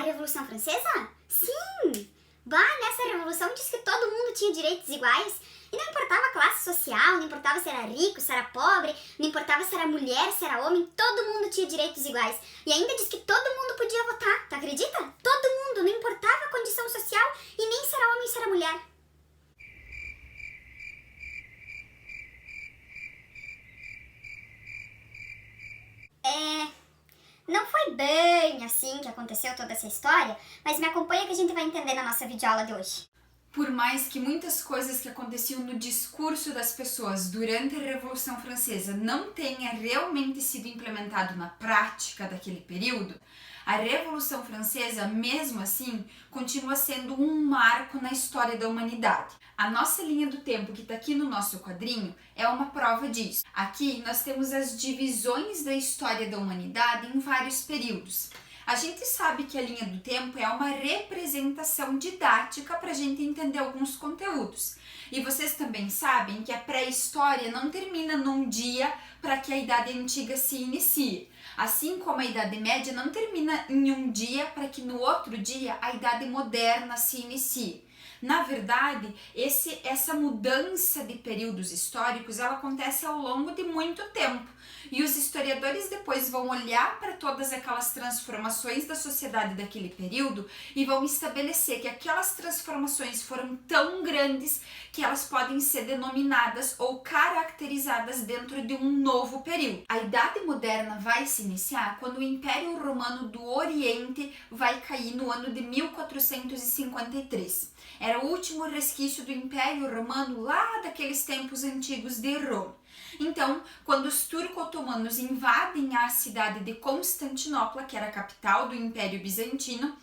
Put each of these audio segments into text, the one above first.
Revolução Francesa? Sim! Nessa revolução diz que todo mundo tinha direitos iguais. E não importava a classe social, não importava se era rico, se era pobre, não importava se era mulher, se era homem, todo mundo tinha direitos iguais. E ainda diz que todo mundo podia votar, tu acredita? Todo mundo, não importava a condição social e nem se era homem, se era mulher. Não foi bem assim que aconteceu toda essa história, mas me acompanha que a gente vai entender na nossa videoaula de hoje. Por mais que muitas coisas que aconteciam no discurso das pessoas durante a Revolução Francesa não tenha realmente sido implementado na prática daquele período, a Revolução Francesa, mesmo assim, continua sendo um marco na história da humanidade. A nossa linha do tempo, que está aqui no nosso quadrinho, é uma prova disso. Aqui nós temos as divisões da história da humanidade em vários períodos. A gente sabe que a linha do tempo é uma representação didática para a gente entender alguns conteúdos. E vocês também sabem que a pré-história não termina num dia para que a Idade Antiga se inicie. Assim como a Idade Média não termina em um dia para que no outro dia a Idade Moderna se inicie. Na verdade, essa mudança de períodos históricos ela acontece ao longo de muito tempo. E os historiadores depois vão olhar para todas aquelas transformações da sociedade daquele período e vão estabelecer que aquelas transformações foram tão grandes que elas podem ser denominadas ou caracterizadas dentro de um novo período. A Idade Moderna vai se iniciar quando o Império Romano do Oriente vai cair no ano de 1453. Era o último resquício do Império Romano lá daqueles tempos antigos de Roma. Então, quando os turco-otomanos invadem a cidade de Constantinopla, que era a capital do Império Bizantino,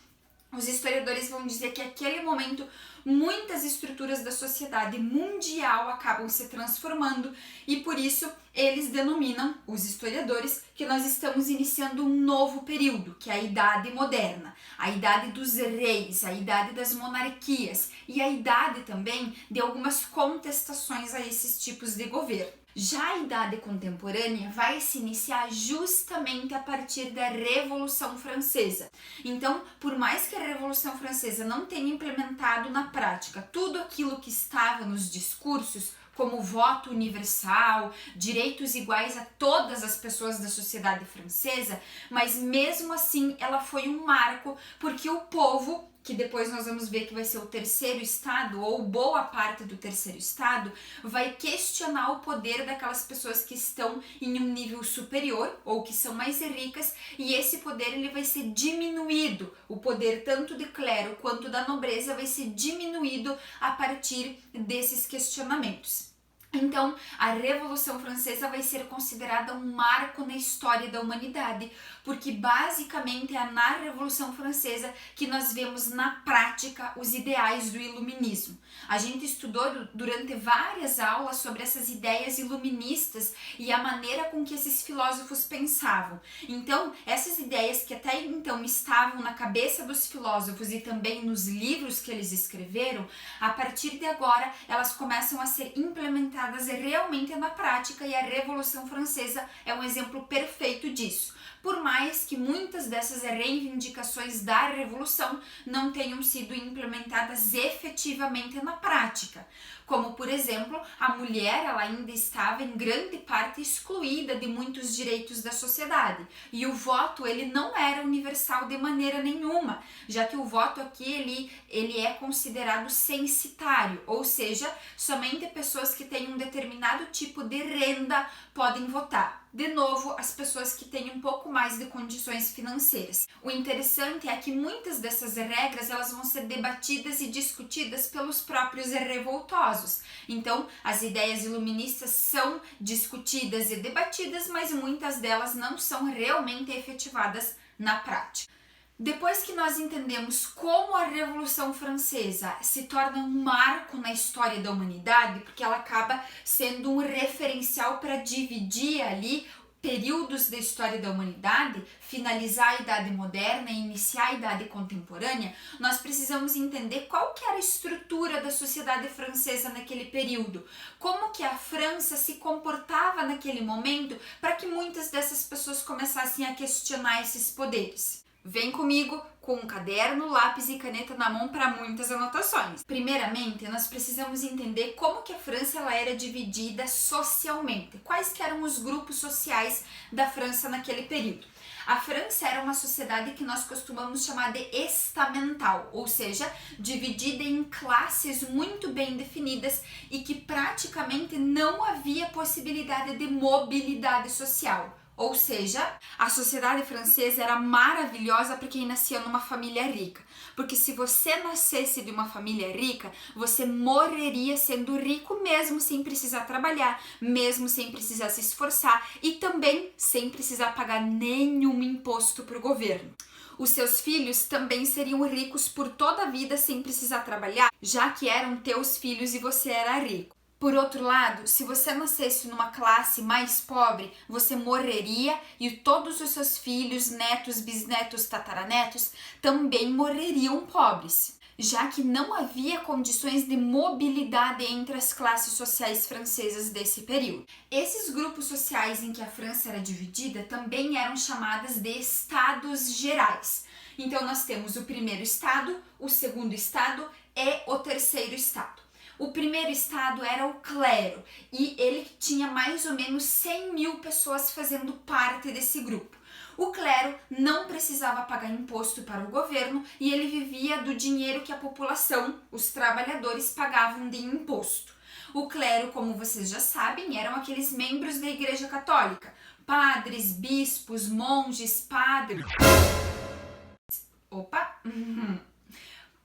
os historiadores vão dizer que naquele momento muitas estruturas da sociedade mundial acabam se transformando e por isso eles denominam, os historiadores, que nós estamos iniciando um novo período, que é a Idade Moderna, a Idade dos Reis, a Idade das Monarquias e a Idade também de algumas contestações a esses tipos de governo. Já a Idade Contemporânea vai se iniciar justamente a partir da Revolução Francesa. Então, por mais que a Revolução Francesa não tenha implementado na prática tudo aquilo que estava nos discursos, como voto universal, direitos iguais a todas as pessoas da sociedade francesa, mas mesmo assim ela foi um marco porque o povo, que depois nós vamos ver que vai ser o terceiro estado, ou boa parte do terceiro estado, vai questionar o poder daquelas pessoas que estão em um nível superior, ou que são mais ricas, e esse poder ele vai ser diminuído. O poder tanto de clero quanto da nobreza vai ser diminuído a partir desses questionamentos. Então, a Revolução Francesa vai ser considerada um marco na história da humanidade, porque basicamente é na Revolução Francesa que nós vemos na prática os ideais do iluminismo. A gente estudou durante várias aulas sobre essas ideias iluministas e a maneira com que esses filósofos pensavam. Então, essas ideias que até então estavam na cabeça dos filósofos e também nos livros que eles escreveram, a partir de agora elas começam a ser implementadas realmente na prática e a Revolução Francesa é um exemplo perfeito disso. Por mais que muitas dessas reivindicações da Revolução não tenham sido implementadas efetivamente na prática. Como, por exemplo, a mulher ela ainda estava em grande parte excluída de muitos direitos da sociedade. E o voto ele não era universal de maneira nenhuma, já que o voto aqui ele é considerado censitário, ou seja, somente pessoas que têm um determinado tipo de renda podem votar. De novo, as pessoas que têm um pouco mais de condições financeiras. O interessante é que muitas dessas regras elas vão ser debatidas e discutidas pelos próprios revoltosos. Então, as ideias iluministas são discutidas e debatidas, mas muitas delas não são realmente efetivadas na prática. Depois que nós entendemos como a Revolução Francesa se torna um marco na história da humanidade, porque ela acaba sendo um referencial para dividir ali períodos da história da humanidade, finalizar a Idade Moderna e iniciar a Idade Contemporânea, nós precisamos entender qual que era a estrutura da sociedade francesa naquele período, como que a França se comportava naquele momento para que muitas dessas pessoas começassem a questionar esses poderes. Vem comigo com um caderno, lápis e caneta na mão para muitas anotações. Primeiramente, nós precisamos entender como que a França ela era dividida socialmente. Quais que eram os grupos sociais da França naquele período? A França era uma sociedade que nós costumamos chamar de estamental, ou seja, dividida em classes muito bem definidas e que praticamente não havia possibilidade de mobilidade social. Ou seja, a sociedade francesa era maravilhosa para quem nascia numa família rica. Porque se você nascesse de uma família rica, você morreria sendo rico mesmo sem precisar trabalhar, mesmo sem precisar se esforçar e também sem precisar pagar nenhum imposto para o governo. Os seus filhos também seriam ricos por toda a vida sem precisar trabalhar, já que eram teus filhos e você era rico. Por outro lado, se você nascesse numa classe mais pobre, você morreria e todos os seus filhos, netos, bisnetos, tataranetos também morreriam pobres, já que não havia condições de mobilidade entre as classes sociais francesas desse período. Esses grupos sociais em que a França era dividida também eram chamados de estados gerais. Então nós temos o primeiro estado, o segundo estado e o terceiro estado. O primeiro estado era o clero e ele tinha mais ou menos 100 mil pessoas fazendo parte desse grupo. O clero não precisava pagar imposto para o governo e ele vivia do dinheiro que a população, os trabalhadores, pagavam de imposto. O clero, como vocês já sabem, eram aqueles membros da Igreja Católica, padres, bispos, monges, padres...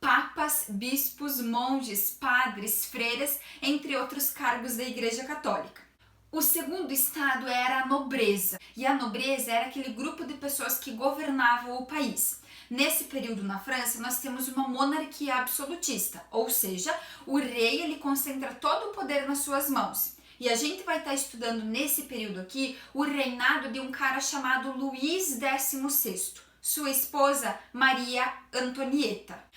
papas, bispos, monges, padres, freiras, entre outros cargos da Igreja Católica. O segundo estado era a nobreza, e a nobreza era aquele grupo de pessoas que governavam o país. Nesse período na França, nós temos uma monarquia absolutista, ou seja, o rei ele concentra todo o poder nas suas mãos. E a gente vai estar estudando nesse período aqui o reinado de um cara chamado Luís XVI, sua esposa Maria Antonieta.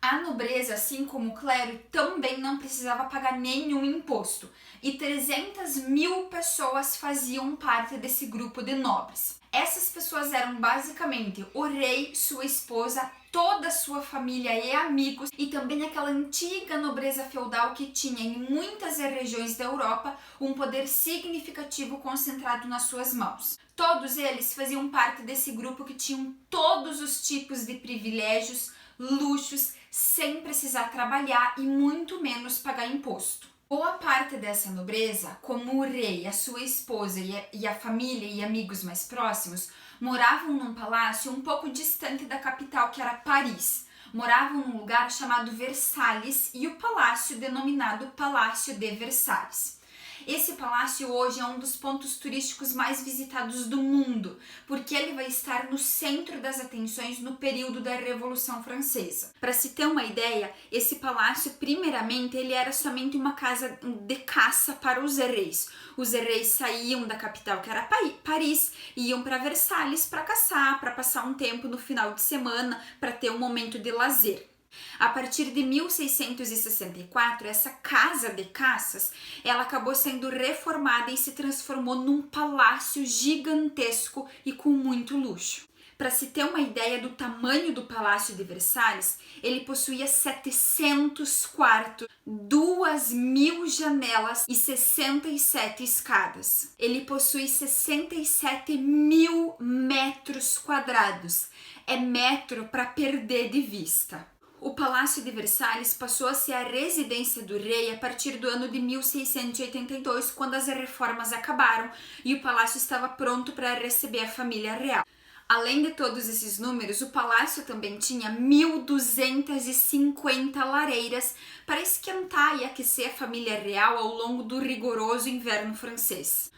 A nobreza, assim como o clero, também não precisava pagar nenhum imposto e 300 mil pessoas faziam parte desse grupo de nobres. Essas pessoas eram basicamente o rei, sua esposa, toda a sua família e amigos e também aquela antiga nobreza feudal que tinha em muitas regiões da Europa um poder significativo concentrado nas suas mãos. Todos eles faziam parte desse grupo que tinham todos os tipos de privilégios, luxos, sem precisar trabalhar e muito menos pagar imposto. Boa parte dessa nobreza, como o rei, a sua esposa e a família e amigos mais próximos, moravam num palácio um pouco distante da capital, que era Paris. Moravam num lugar chamado Versalhes e o palácio denominado Palácio de Versalhes. Esse palácio hoje é um dos pontos turísticos mais visitados do mundo, porque ele vai estar no centro das atenções no período da Revolução Francesa. Para se ter uma ideia, esse palácio, primeiramente, ele era somente uma casa de caça para os reis. Os reis saíam da capital, que era Paris, e iam para Versalhes para caçar, para passar um tempo no final de semana, para ter um momento de lazer. A partir de 1664, essa casa de caças, ela acabou sendo reformada e se transformou num palácio gigantesco e com muito luxo. Para se ter uma ideia do tamanho do Palácio de Versalhes, ele possuía 700 quartos, 2.000 janelas e 67 escadas. Ele possui 67 mil metros quadrados. É metro para perder de vista. O Palácio de Versalhes passou a ser a residência do rei a partir do ano de 1682, quando as reformas acabaram e o palácio estava pronto para receber a família real. Além de todos esses números, o palácio também tinha 1.250 lareiras para esquentar e aquecer a família real ao longo do rigoroso inverno francês.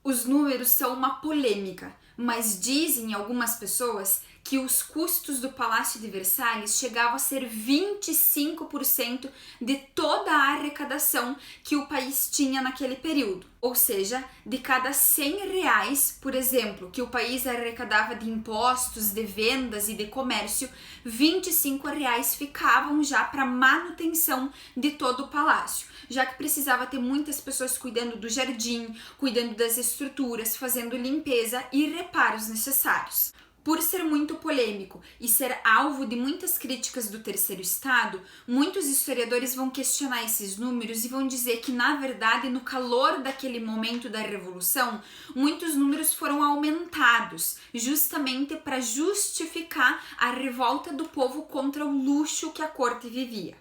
Os números são uma polêmica, mas dizem algumas pessoas que os custos do Palácio de Versalhes chegavam a ser 25% de toda a arrecadação que o país tinha naquele período. Ou seja, de cada 100 reais, por exemplo, que o país arrecadava de impostos, de vendas e de comércio, 25 reais ficavam já para manutenção de todo o palácio, já que precisava ter muitas pessoas cuidando do jardim, cuidando das estruturas, fazendo limpeza e reparos necessários. Por ser muito polêmico e ser alvo de muitas críticas do Terceiro Estado, muitos historiadores vão questionar esses números e vão dizer que, na verdade, no calor daquele momento da Revolução, muitos números foram aumentados, justamente para justificar a revolta do povo contra o luxo que a corte vivia.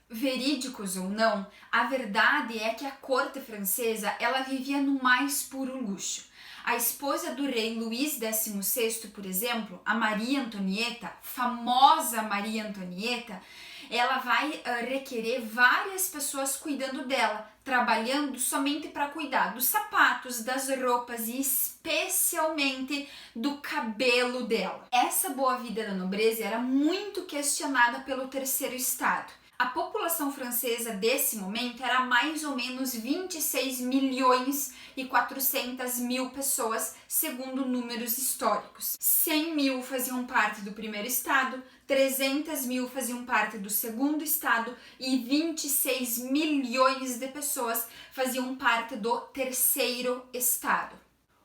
Verídicos ou não, a verdade é que a corte francesa ela vivia no mais puro luxo. A esposa do rei Luís XVI, por exemplo, a Maria Antonieta, famosa Maria Antonieta, ela vai requerer várias pessoas cuidando dela, trabalhando somente para cuidar dos sapatos, das roupas e especialmente do cabelo dela. Essa boa vida da nobreza era muito questionada pelo Terceiro Estado. A população francesa desse momento era mais ou menos 26 milhões e 400 mil pessoas, segundo números históricos. 100 mil faziam parte do primeiro estado, 300 mil faziam parte do segundo estado e 26 milhões de pessoas faziam parte do terceiro estado.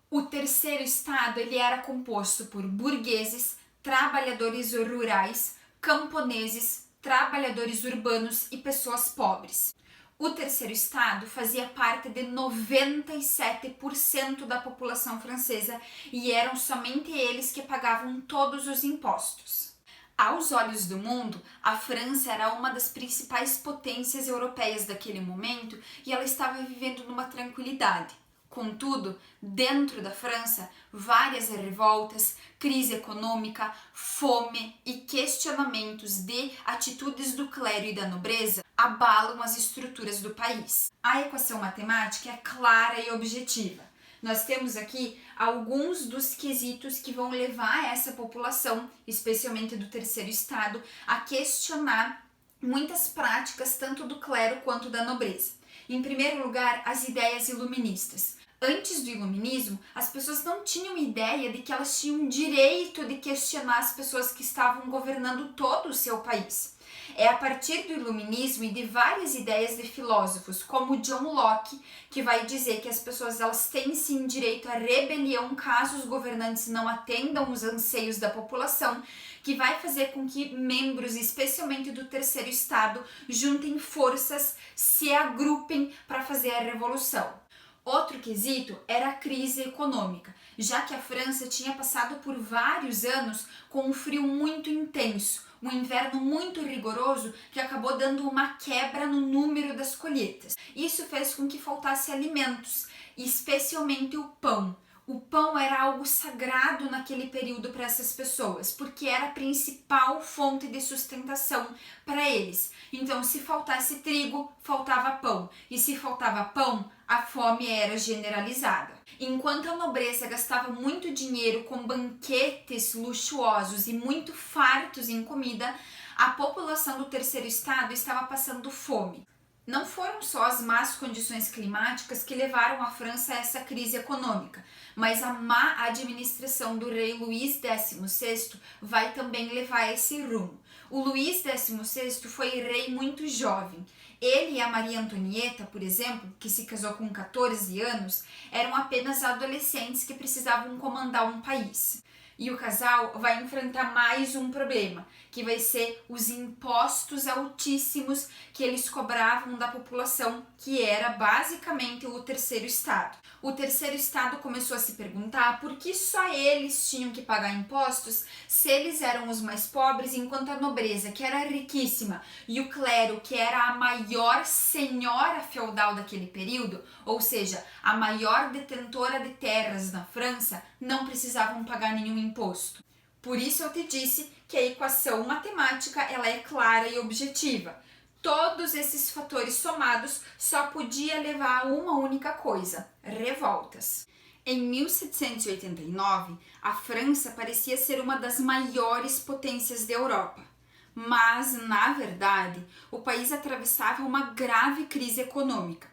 O terceiro estado ele era composto por burgueses, trabalhadores rurais, camponeses, trabalhadores urbanos e pessoas pobres. O terceiro estado fazia parte de 97% da população francesa e eram somente eles que pagavam todos os impostos. Aos olhos do mundo, a França era uma das principais potências europeias daquele momento e ela estava vivendo numa tranquilidade. Contudo, dentro da França, várias revoltas, crise econômica, fome e questionamentos de atitudes do clero e da nobreza abalam as estruturas do país. A equação matemática é clara e objetiva. Nós temos aqui alguns dos quesitos que vão levar essa população, especialmente do terceiro estado, a questionar muitas práticas tanto do clero quanto da nobreza. Em primeiro lugar, as ideias iluministas. Antes do iluminismo, as pessoas não tinham ideia de que elas tinham direito de questionar as pessoas que estavam governando todo o seu país. É a partir do iluminismo e de várias ideias de filósofos, como John Locke, que vai dizer que as pessoas elas têm sim direito à rebelião caso os governantes não atendam os anseios da população, que vai fazer com que membros, especialmente do terceiro estado, juntem forças, se agrupem para fazer a revolução. Outro quesito era a crise econômica, já que a França tinha passado por vários anos com um frio muito intenso, um inverno muito rigoroso que acabou dando uma quebra no número das colheitas. Isso fez com que faltasse alimentos, especialmente o pão. O pão era algo sagrado naquele período para essas pessoas, porque era a principal fonte de sustentação para eles. Então, se faltasse trigo, faltava pão. E se faltava pão, a fome era generalizada. Enquanto a nobreza gastava muito dinheiro com banquetes luxuosos e muito fartos em comida, a população do terceiro estado estava passando fome. Não foram só as más condições climáticas que levaram a França a essa crise econômica, mas a má administração do rei Luís XVI vai também levar a esse rumo. O Luís XVI foi rei muito jovem. Ele e a Maria Antonieta, por exemplo, que se casou com 14 anos, eram apenas adolescentes que precisavam comandar um país. E o casal vai enfrentar mais um problema, que vai ser os impostos altíssimos que eles cobravam da população, que era basicamente o terceiro estado. O terceiro estado começou a se perguntar por que só eles tinham que pagar impostos se eles eram os mais pobres, enquanto a nobreza, que era riquíssima, e o clero, que era a maior senhora feudal daquele período, ou seja, a maior detentora de terras na França, não precisavam pagar nenhum imposto. Por isso eu te disse que a equação matemática ela é clara e objetiva. Todos esses fatores somados só podia levar a uma única coisa: revoltas. Em 1789, a França parecia ser uma das maiores potências da Europa. Mas, na verdade, o país atravessava uma grave crise econômica.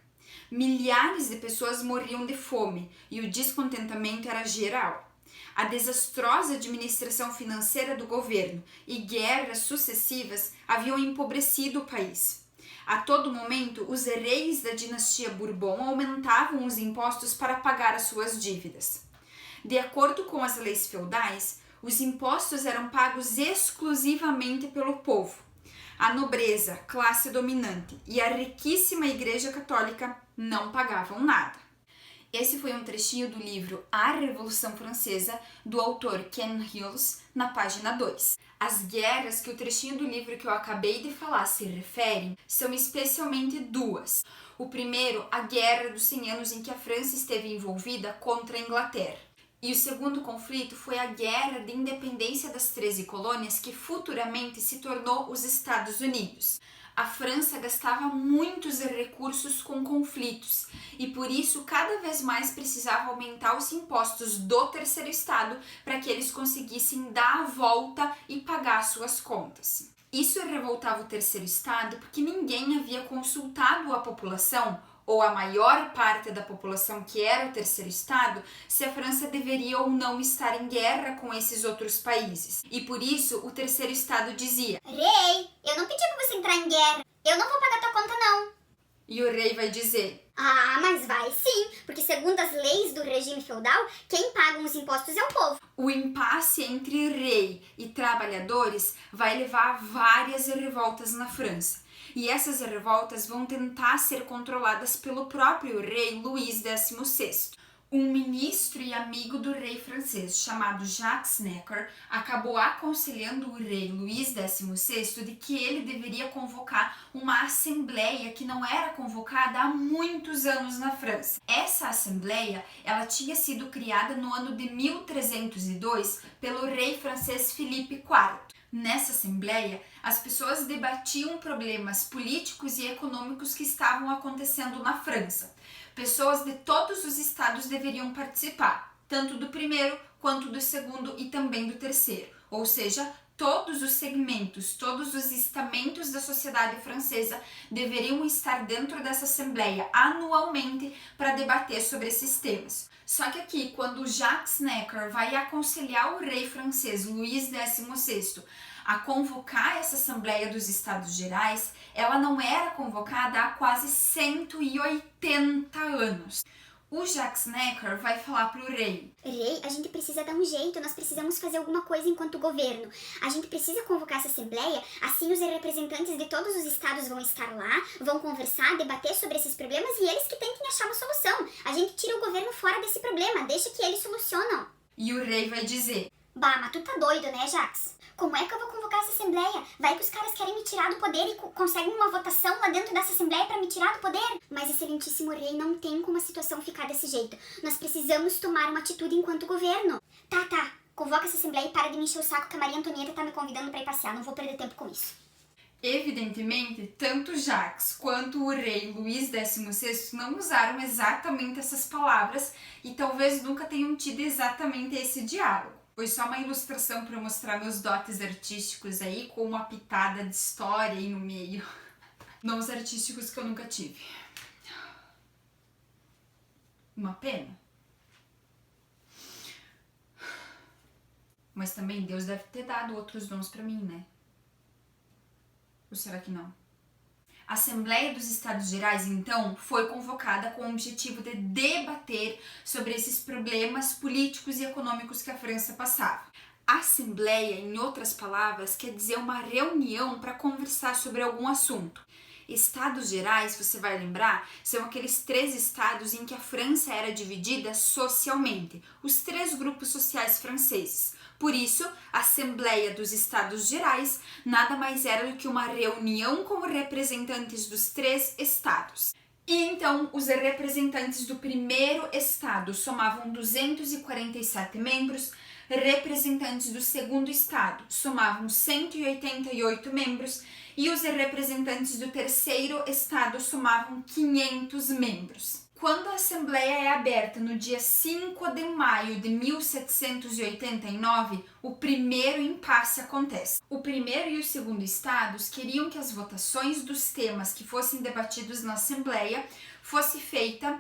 Milhares de pessoas morriam de fome e o descontentamento era geral. A desastrosa administração financeira do governo e guerras sucessivas haviam empobrecido o país. A todo momento, os reis da dinastia Bourbon aumentavam os impostos para pagar as suas dívidas. De acordo com as leis feudais, Os impostos eram pagos exclusivamente pelo povo. A nobreza, classe dominante, e a riquíssima Igreja Católica não pagavam nada. Esse foi um trechinho do livro A Revolução Francesa, do autor Ken Hills, na página 2. As guerras que o trechinho do livro que eu acabei de falar se refere são especialmente duas. O primeiro, a Guerra dos 100 Anos em que a França esteve envolvida contra a Inglaterra. E o segundo conflito foi a Guerra de Independência das 13 colônias, que futuramente se tornou os Estados Unidos. A França gastava muitos recursos com conflitos e por isso cada vez mais precisava aumentar os impostos do terceiro estado para que eles conseguissem dar a volta e pagar suas contas. Isso revoltava o terceiro estado porque ninguém havia consultado a população ou a maior parte da população que era o terceiro estado, se a França deveria ou não estar em guerra com esses outros países. E por isso o terceiro estado dizia: Rei, eu não pedi pra você entrar em guerra. Eu não vou pagar tua conta, não. E o rei vai dizer: Ah, mas vai sim, porque segundo as leis do regime feudal, quem paga os impostos é o povo. O impasse entre rei e trabalhadores vai levar a várias revoltas na França. E essas revoltas vão tentar ser controladas pelo próprio rei Luís XVI. Um ministro e amigo do rei francês, chamado Jacques Necker, acabou aconselhando o rei Luís XVI de que ele deveria convocar uma assembleia que não era convocada há muitos anos na França. Essa assembleia, ela tinha sido criada no ano de 1302 pelo rei francês Filipe IV. Nessa assembleia, as pessoas debatiam problemas políticos e econômicos que estavam acontecendo na França. Pessoas de todos os estados deveriam participar, tanto do primeiro quanto do segundo e também do terceiro. Ou seja, todos os segmentos, todos os estamentos da sociedade francesa deveriam estar dentro dessa assembleia anualmente para debater sobre esses temas. Só que aqui, quando Jacques Necker vai aconselhar o rei francês Luís XVI a convocar essa Assembleia dos Estados Gerais, ela não era convocada há quase 180 anos. O Jacques Necker vai falar para o rei: Rei, a gente precisa dar um jeito, nós precisamos fazer alguma coisa enquanto governo. A gente precisa convocar essa assembleia, assim os representantes de todos os estados vão estar lá, vão conversar, debater sobre esses problemas e eles que tentem achar uma solução. A gente tira o governo fora desse problema, deixa que eles solucionam. E o rei vai dizer: Bah, mas tu tá doido, né, Jacques? Como é que eu vou convocar essa assembleia? Vai que os caras querem me tirar do poder e conseguem uma votação lá dentro dessa assembleia pra me tirar do poder? Mas, excelentíssimo rei, não tem como a situação ficar desse jeito. Nós precisamos tomar uma atitude enquanto governo. Tá. Convoca essa assembleia e para de me encher o saco que a Maria Antonieta tá me convidando pra ir passear. Não vou perder tempo com isso. Evidentemente, tanto Jacques quanto o rei Luís XVI não usaram exatamente essas palavras e talvez nunca tenham tido exatamente esse diálogo. Foi só uma ilustração para mostrar meus dotes artísticos aí, com uma pitada de história aí no meio. Dons artísticos que eu nunca tive. Uma pena. Mas também Deus deve ter dado outros dons para mim, né? Ou será que não? A Assembleia dos Estados Gerais, então, foi convocada com o objetivo de debater sobre esses problemas políticos e econômicos que a França passava. A Assembleia, em outras palavras, quer dizer uma reunião para conversar sobre algum assunto. Estados Gerais, você vai lembrar, são aqueles 3 estados em que a França era dividida socialmente, os 3 grupos sociais franceses. Por isso, a Assembleia dos Estados Gerais nada mais era do que uma reunião com representantes dos 3 estados. E então, os representantes do primeiro estado somavam 247 membros, representantes do segundo estado somavam 188 membros e os representantes do terceiro estado somavam 500 membros. Quando a Assembleia é aberta no dia 5 de maio de 1789, o primeiro impasse acontece. O primeiro e o segundo estados queriam que as votações dos temas que fossem debatidos na Assembleia fosse feita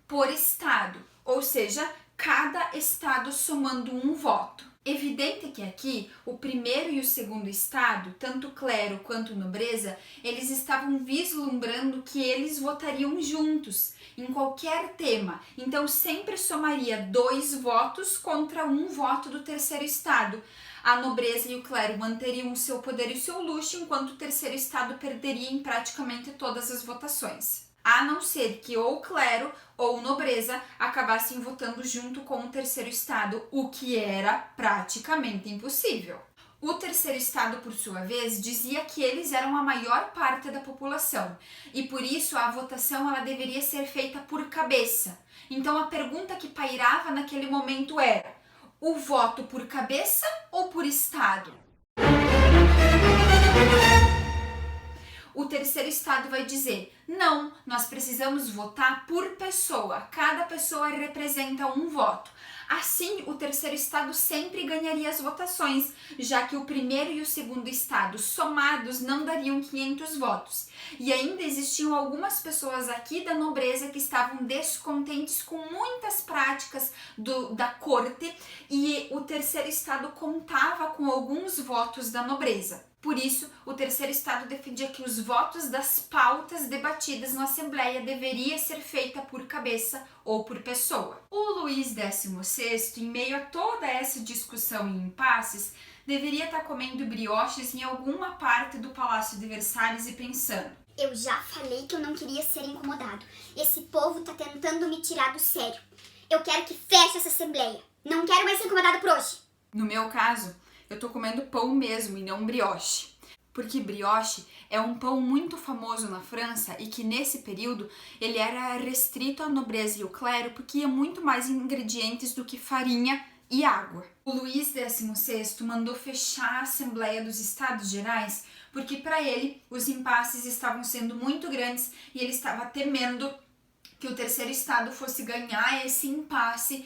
por estado, ou seja, cada estado somando um voto. Evidente que aqui, o primeiro e o segundo estado, tanto clero quanto nobreza, eles estavam vislumbrando que eles votariam juntos, em qualquer tema. Então, sempre somaria 2 votos contra 1 voto do terceiro estado. A nobreza e o clero manteriam o seu poder e o seu luxo, enquanto o terceiro estado perderia em praticamente todas as votações. A não ser que ou clero ou nobreza acabassem votando junto com o terceiro estado, o que era praticamente impossível. O terceiro estado, por sua vez, dizia que eles eram a maior parte da população e por isso a votação ela deveria ser feita por cabeça. Então a pergunta que pairava naquele momento era: o voto por cabeça ou por estado? O terceiro estado vai dizer: não, nós precisamos votar por pessoa, cada pessoa representa um voto. Assim, o terceiro estado sempre ganharia as votações, já que o primeiro e o segundo estado somados não dariam 500 votos. E ainda existiam algumas pessoas aqui da nobreza que estavam descontentes com muitas práticas da corte, e o terceiro estado contava com alguns votos da nobreza. Por isso, o terceiro estado defendia que os votos das pautas debatidas na Assembleia deveria ser feita por cabeça ou por pessoa. O Luís XVI, em meio a toda essa discussão e impasses, deveria estar comendo brioches em alguma parte do Palácio de Versalhes e pensando: eu já falei que eu não queria ser incomodado. Esse povo tá tentando me tirar do sério. Eu quero que feche essa Assembleia. Não quero mais ser incomodado por hoje. No meu caso, eu tô comendo pão mesmo e não brioche. Porque brioche é um pão muito famoso na França e que nesse período ele era restrito à nobreza e ao clero porque ia muito mais ingredientes do que farinha e água. O Luís XVI mandou fechar a Assembleia dos Estados Gerais porque para ele os impasses estavam sendo muito grandes e ele estava temendo que o terceiro estado fosse ganhar esse impasse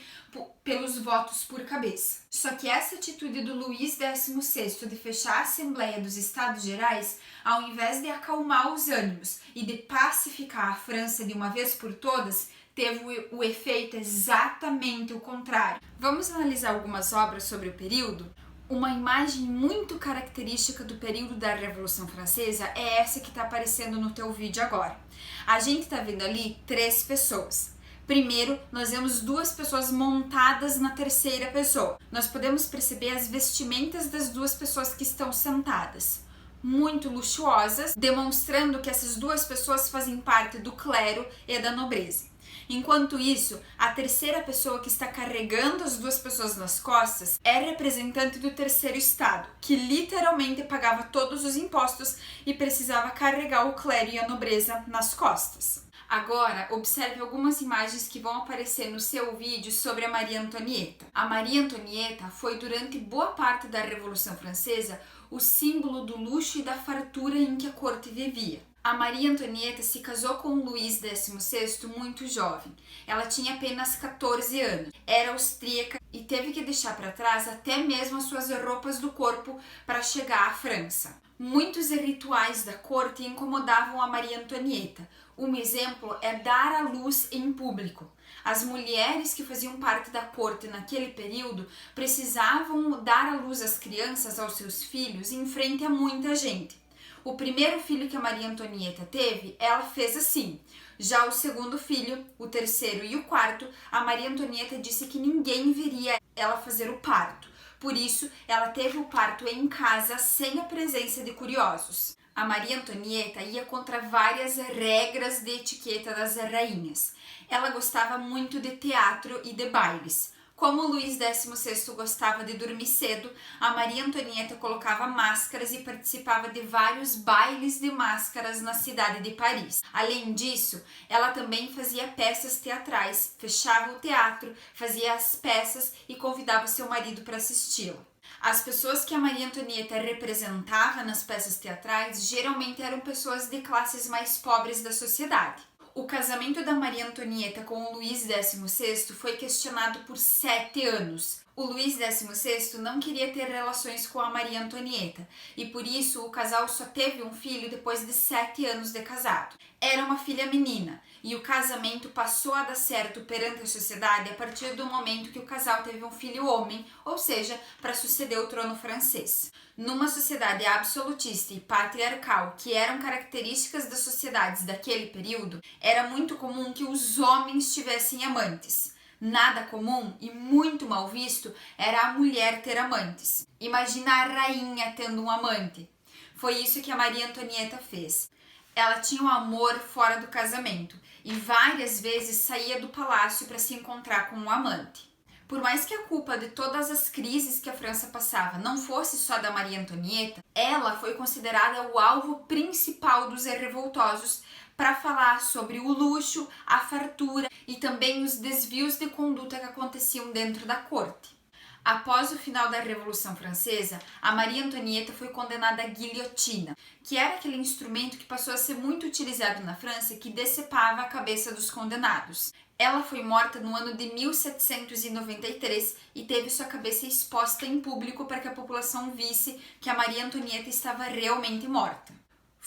pelos votos por cabeça. Só que essa atitude do Luís XVI de fechar a Assembleia dos Estados Gerais, ao invés de acalmar os ânimos e de pacificar a França de uma vez por todas, teve o efeito exatamente o contrário. Vamos analisar algumas obras sobre o período? Uma imagem muito característica do período da Revolução Francesa é essa que está aparecendo no teu vídeo agora. A gente está vendo ali 3 pessoas. Primeiro, nós vemos 2 pessoas montadas na terceira pessoa. Nós podemos perceber as vestimentas das 2 pessoas que estão sentadas, muito luxuosas, demonstrando que essas 2 pessoas fazem parte do clero e da nobreza. Enquanto isso, a terceira pessoa que está carregando as 2 pessoas nas costas é representante do terceiro estado, que literalmente pagava todos os impostos e precisava carregar o clero e a nobreza nas costas. Agora, observe algumas imagens que vão aparecer no seu vídeo sobre a Maria Antonieta. A Maria Antonieta foi, durante boa parte da Revolução Francesa, o símbolo do luxo e da fartura em que a corte vivia. A Maria Antonieta se casou com Luís XVI muito jovem. Ela tinha apenas 14 anos. Era austríaca e teve que deixar para trás até mesmo as suas roupas do corpo para chegar à França. Muitos rituais da corte incomodavam a Maria Antonieta. Um exemplo é dar à luz em público. As mulheres que faziam parte da corte naquele período precisavam dar à luz as crianças, aos seus filhos, em frente a muita gente. O primeiro filho que a Maria Antonieta teve, ela fez assim. Já o segundo filho, o terceiro e o quarto, a Maria Antonieta disse que ninguém veria ela fazer o parto. Por isso, ela teve o parto em casa, sem a presença de curiosos. A Maria Antonieta ia contra várias regras de etiqueta das rainhas. Ela gostava muito de teatro e de bailes. Como Luís XVI gostava de dormir cedo, a Maria Antonieta colocava máscaras e participava de vários bailes de máscaras na cidade de Paris. Além disso, ela também fazia peças teatrais, fechava o teatro, fazia as peças e convidava seu marido para assisti-la. As pessoas que a Maria Antonieta representava nas peças teatrais geralmente eram pessoas de classes mais pobres da sociedade. O casamento da Maria Antonieta com o Luís XVI foi questionado por 7 anos. O Luís XVI não queria ter relações com a Maria Antonieta e por isso o casal só teve um filho depois de 7 anos de casado. Era uma filha menina e o casamento passou a dar certo perante a sociedade a partir do momento que o casal teve um filho homem, ou seja, para suceder o trono francês. Numa sociedade absolutista e patriarcal, que eram características das sociedades daquele período, era muito comum que os homens tivessem amantes. Nada comum e muito mal visto era a mulher ter amantes. Imagina a rainha tendo um amante. Foi isso que a Maria Antonieta fez. Ela tinha um amor fora do casamento e várias vezes saía do palácio para se encontrar com um amante. Por mais que a culpa de todas as crises que a França passava não fosse só da Maria Antonieta, ela foi considerada o alvo principal dos revoltosos para falar sobre o luxo, a fartura e também os desvios de conduta que aconteciam dentro da corte. Após o final da Revolução Francesa, a Maria Antonieta foi condenada à guilhotina, que era aquele instrumento que passou a ser muito utilizado na França e que decepava a cabeça dos condenados. Ela foi morta no ano de 1793 e teve sua cabeça exposta em público para que a população visse que a Maria Antonieta estava realmente morta.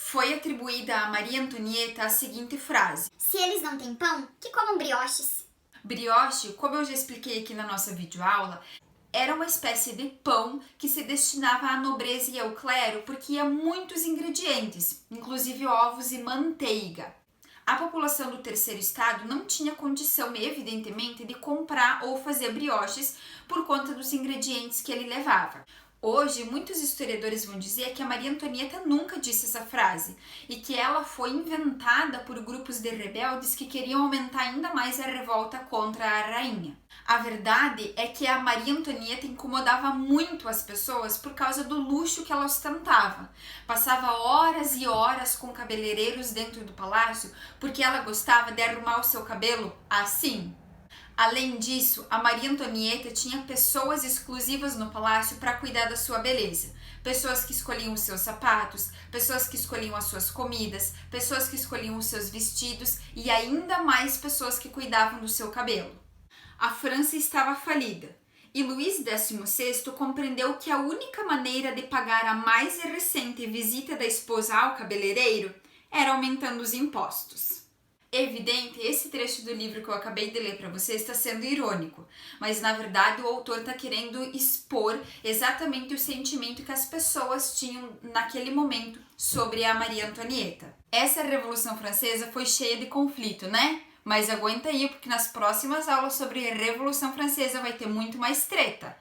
Foi atribuída a Maria Antonieta a seguinte frase: se eles não têm pão, que comam brioches. Brioche, como eu já expliquei aqui na nossa videoaula, era uma espécie de pão que se destinava à nobreza e ao clero porque ia muitos ingredientes, inclusive ovos e manteiga. A população do terceiro estado não tinha condição, evidentemente, de comprar ou fazer brioches por conta dos ingredientes que ele levava. Hoje, muitos historiadores vão dizer que a Maria Antonieta nunca disse essa frase e que ela foi inventada por grupos de rebeldes que queriam aumentar ainda mais a revolta contra a rainha. A verdade é que a Maria Antonieta incomodava muito as pessoas por causa do luxo que ela ostentava. Passava horas e horas com cabeleireiros dentro do palácio porque ela gostava de arrumar o seu cabelo assim. Além disso, a Maria Antonieta tinha pessoas exclusivas no palácio para cuidar da sua beleza. Pessoas que escolhiam os seus sapatos, pessoas que escolhiam as suas comidas, pessoas que escolhiam os seus vestidos e ainda mais pessoas que cuidavam do seu cabelo. A França estava falida e Luís XVI compreendeu que a única maneira de pagar a mais recente visita da esposa ao cabeleireiro era aumentando os impostos. Evidente, esse trecho do livro que eu acabei de ler para vocês está sendo irônico, mas na verdade o autor está querendo expor exatamente o sentimento que as pessoas tinham naquele momento sobre a Maria Antonieta. Essa Revolução Francesa foi cheia de conflito, né? Mas aguenta aí, porque nas próximas aulas sobre a Revolução Francesa vai ter muito mais treta.